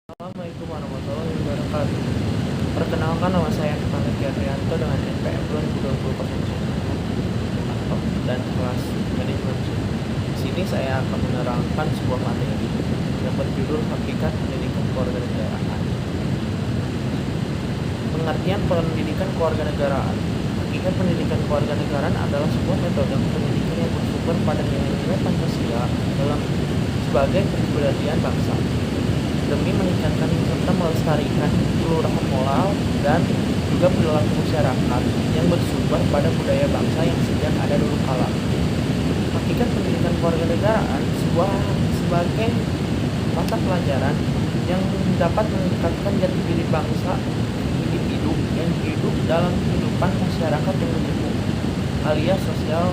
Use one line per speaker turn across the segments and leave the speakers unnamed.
Assalamualaikum warahmatullahi wabarakatuh. Perkenalkan, nama saya Muhammad Rianto dengan NPM 2020 dan kelas manajemen. Di sini saya akan menerangkan sebuah materi yang berjudul Hakikat Pendidikan Kewarganegaraan. Pengertian pendidikan kewarganegaraan. Hakikat pendidikan kewarganegaraan adalah sebuah metode pendidikan yang bersumber pada nilai-nilai Pancasila dalam sebagai kepribadian bangsa, demi meningkatkan serta melestarikan keluhuran moral dan juga perilaku masyarakat yang bersumber pada budaya bangsa yang sejak ada dulu kala. Hakikat pendidikan kewarganegaraan sebagai mata pelajaran yang dapat meningkatkan jati diri bangsa individu yang hidup dalam kehidupan masyarakat yang mendukung, alias sosial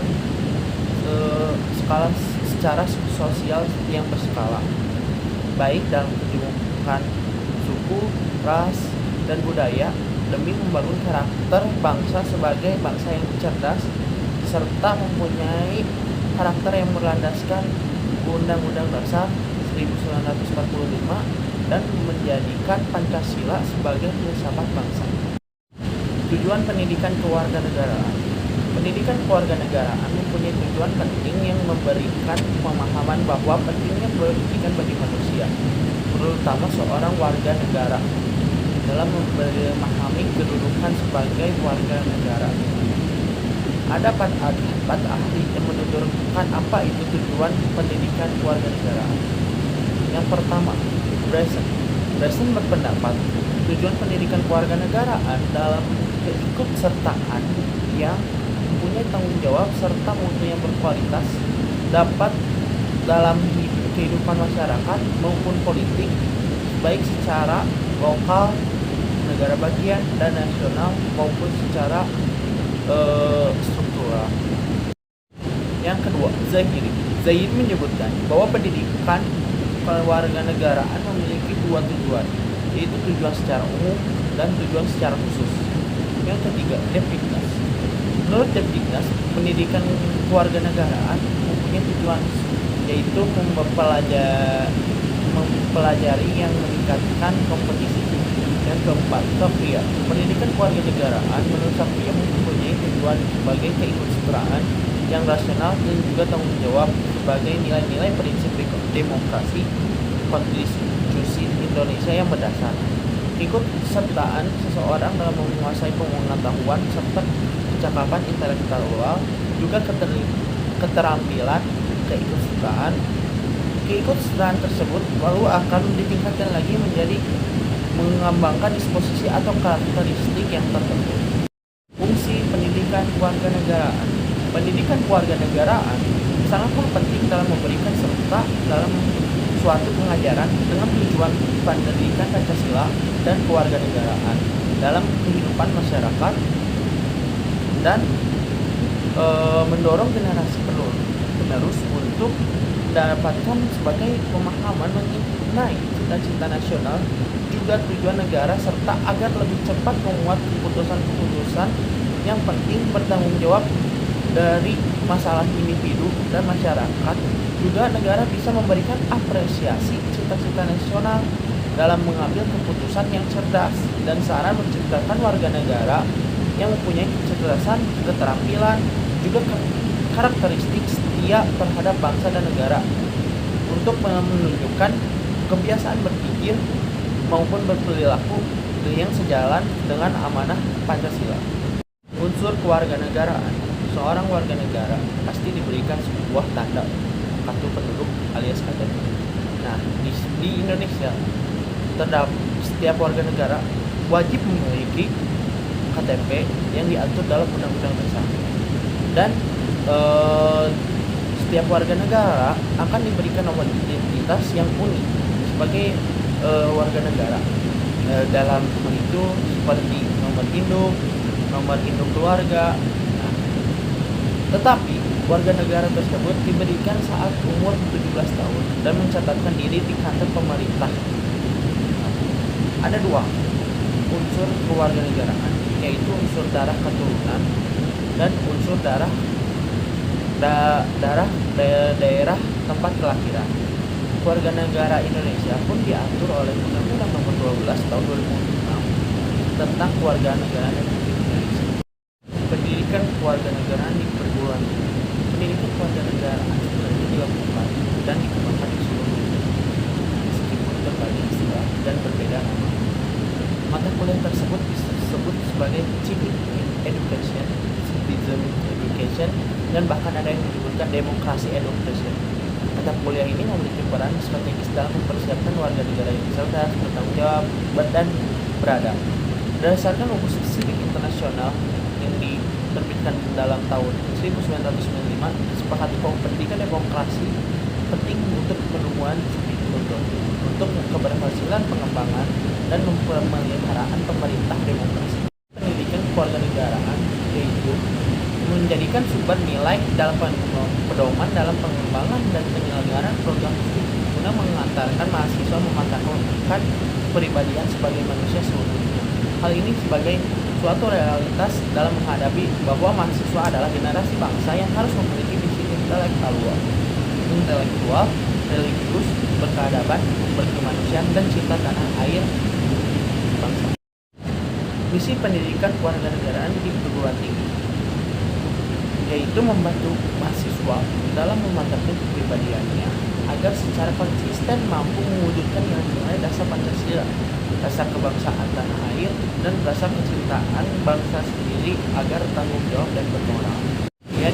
skala secara sosial yang berskala, baik dalam kehidupan suku, ras, dan budaya, demi membangun karakter bangsa sebagai bangsa yang cerdas serta mempunyai karakter yang berlandaskan Undang-Undang Dasar 1945 dan menjadikan Pancasila sebagai filsafat bangsa. Tujuan pendidikan kewarganegaraan. Pendidikan kewarganegaraan mempunyai tujuan penting yang memberikan pemahaman bahwa pentingnya pendidikan bagi manusia, terutama seorang warga negara, dalam memahami kedudukan sebagai warga negara. Ada empat ahli yang menunjukkan apa itu tujuan pendidikan kewarganegaraan. Yang pertama, Bryson berpendapat tujuan pendidikan kewarganegaraan dalam keikutsertaan yang mempunyai tanggung jawab serta mutu yang berkualitas dapat dalam kehidupan masyarakat maupun politik, baik secara lokal, negara bagian, dan nasional maupun secara struktural. Yang kedua, Zahiri menyebutkan bahwa pendidikan kewarganegaraan memiliki dua tujuan, yaitu tujuan secara umum dan tujuan secara khusus. Yang ketiga, Depdiknas. Menurut Depdiknas, pendidikan kewarganegaraan mempunyai tujuan, yaitu mempelajari yang meningkatkan kompetisi. Yang keempat, Safria. Pendidikan kewarganegaraan menurut Safria mempunyai tujuan sebagai keikutsertaan yang rasional dan juga tanggung jawab sebagai nilai-nilai prinsip demokrasi konstitusi Indonesia yang berdasar. Ikutsertaan seseorang dalam menguasai pengetahuan serta kecakapan intelektual, juga keterampilan keikutsertaan tersebut lalu akan ditingkatkan lagi menjadi mengembangkan disposisi atau karakteristik yang tertentu. Fungsi pendidikan kewarganegaraan. Pendidikan kewarganegaraan sangatlah penting dalam memberikan serta dalam suatu pengajaran dengan tujuan pendidikan Pancasila dan kewarganegaraan dalam kehidupan masyarakat dan mendorong generasi penerus untuk mendapatkan sebagai pemahaman mengenai cita-cita nasional, juga tujuan negara, serta agar lebih cepat memuat keputusan-keputusan yang penting bertanggung jawab dari masalah individu dan masyarakat. Juga negara bisa memberikan apresiasi cita-cita nasional dalam mengambil keputusan yang cerdas dan saran menciptakan warga negara yang mempunyai kecerdasan, keterampilan, juga karakteristik setia terhadap bangsa dan negara untuk menunjukkan kebiasaan berpikir maupun berperilaku yang sejalan dengan amanah Pancasila. Unsur kewarganegaraan. Seorang warga negara pasti diberikan sebuah tanda kartu penduduk alias KTP. Nah, di Indonesia terdapat setiap warga negara wajib memiliki KTP yang diatur dalam Undang-Undang Dasar. Dan setiap warga negara akan diberikan nomor identitas yang unik sebagai warga negara. Dalam hal itu seperti nomor induk keluarga. Tetapi warga negara tersebut diberikan saat umur 17 tahun dan mencatatkan diri di kantor pemerintah. Ada dua unsur kewarganegaraan, yaitu unsur darah keturunan dan unsur daerah tempat kelahiran. Warganegara Indonesia pun diatur oleh Undang-Undang Nomor 12 Tahun 2006 tentang Kewarganegaraan Republik Indonesia. Pendidikan kewarganegaraan di perguruan tinggi. Pendidikan kewarganegaraan sebenarnya dilakukan dan dikembangkan di seluruh dunia, meskipun berbagi istilah dan berbeda nama. Mata kuliah tersebut disebut sebagai civic education, citizen education, dan bahkan ada yang menyebutkan demokrasi education. Mata kuliah ini memiliki peran strategis dalam mempersiapkan warga negara yang cerdas, bertanggung jawab, dan beradab. Berdasarkan rumus Civic Internasional yang diterbitkan dalam tahun 1995, disepakati bahwa pendidikan demokrasi penting untuk penemuan untuk keberhasilan pengembangan dan pemeliharaan pemerintah demokrasi. Pendidikan kewarganegaraan yaitu menjadikan sumber nilai dalam pedoman dalam pengembangan dan penyelenggaraan program studi guna mengantarkan mahasiswa mematahkan kepribadian sebagai manusia seutuhnya. Hal ini sebagai suatu realitas dalam menghadapi bahwa mahasiswa adalah generasi bangsa yang harus memiliki visi intelektual, religius, berkeadaban, berkemanusiaan, dan cinta tanah air bangsa. Misi pendidikan kewarganegaraan di perguruan tinggi yaitu membantu mahasiswa dalam memantapkan kepribadiannya agar secara konsisten mampu mewujudkan nilai-nilai dasar Pancasila, rasa kebangsaan tanah air, dan rasa kecintaan bangsa sendiri agar tanggung jawab dan bermoral. Ya,